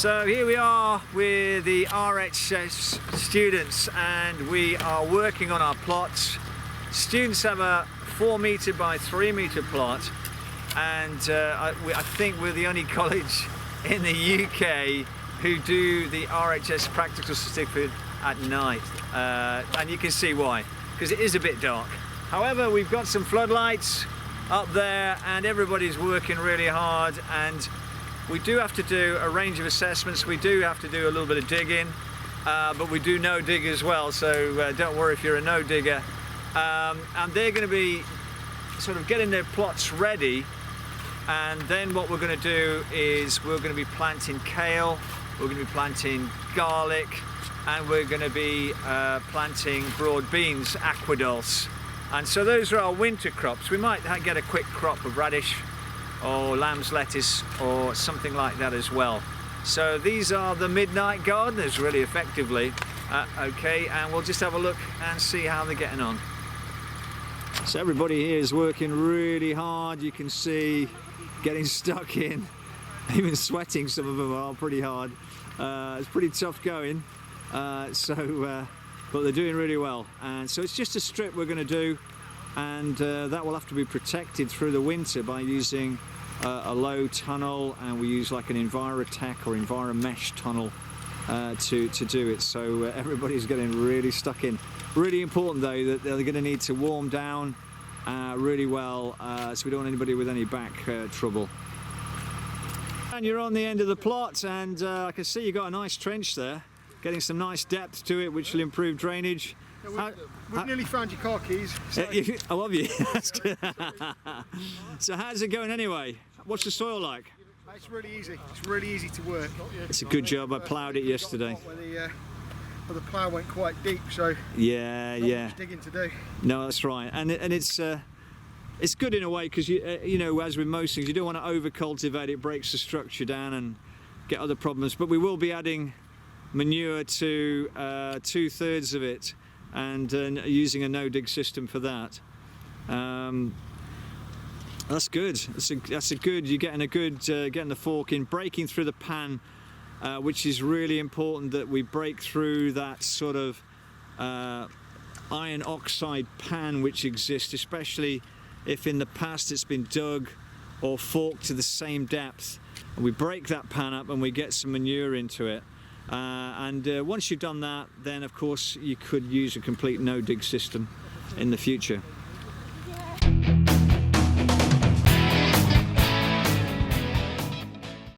So here we are with the RHS students and we are working on our plots. Students have a 4 metre by 3 metre plot, and I think we're the only college in the UK who do the RHS practical certificate at night, and you can see why, because it is a bit dark. However, we've got some floodlights up there and everybody's working really hard, and we do have to do a range of assessments. We do have to do a little bit of digging, but we do no dig as well, so don't worry if you're a no digger. And they're going to be sort of getting their plots ready, and then what we're going to do is we're going to be planting kale, we're going to be planting garlic, and we're going to be planting broad beans, aquadulse. And so those are our winter crops. We might get a quick crop of radish or lamb's lettuce or something like that as well. So these are the midnight gardeners, really effectively. Okay, and we'll just have a look and see how they're getting on. So everybody here is working really hard. You can see getting stuck in, even sweating. Some of them are pretty hard. It's pretty tough going, but they're doing really well. And so it's just a strip we're going to do, and that will have to be protected through the winter by using a low tunnel, and we use like an EnviroTech or EnviroMesh tunnel to do it. So everybody's getting really stuck in. Really important though that they're going to need to warm down really well, so we don't want anybody with any back trouble. And you're on the end of the plot, and I can see you've got a nice trench there, getting some nice depth to it, which will improve drainage. Yeah, we've nearly found your car keys. So. I love you. That's good. So how's it going anyway? What's the soil like? It's really easy. It's really easy to work. It's a good job. I ploughed it yesterday. Where the plough went quite deep, so yeah. Much digging to do. No, that's right, and it's good in a way, because you know, as with most things, you don't want to over cultivate it. Breaks the structure down and get other problems. But we will be adding manure to 2/3 of it, and using a no-dig system for that. That's good. That's a good. You're getting a good getting the fork in, breaking through the pan, which is really important that we break through that sort of iron oxide pan which exists, especially if in the past it's been dug or forked to the same depth. And we break that pan up and we get some manure into it. Once you've done that, then of course you could use a complete no-dig system in the future.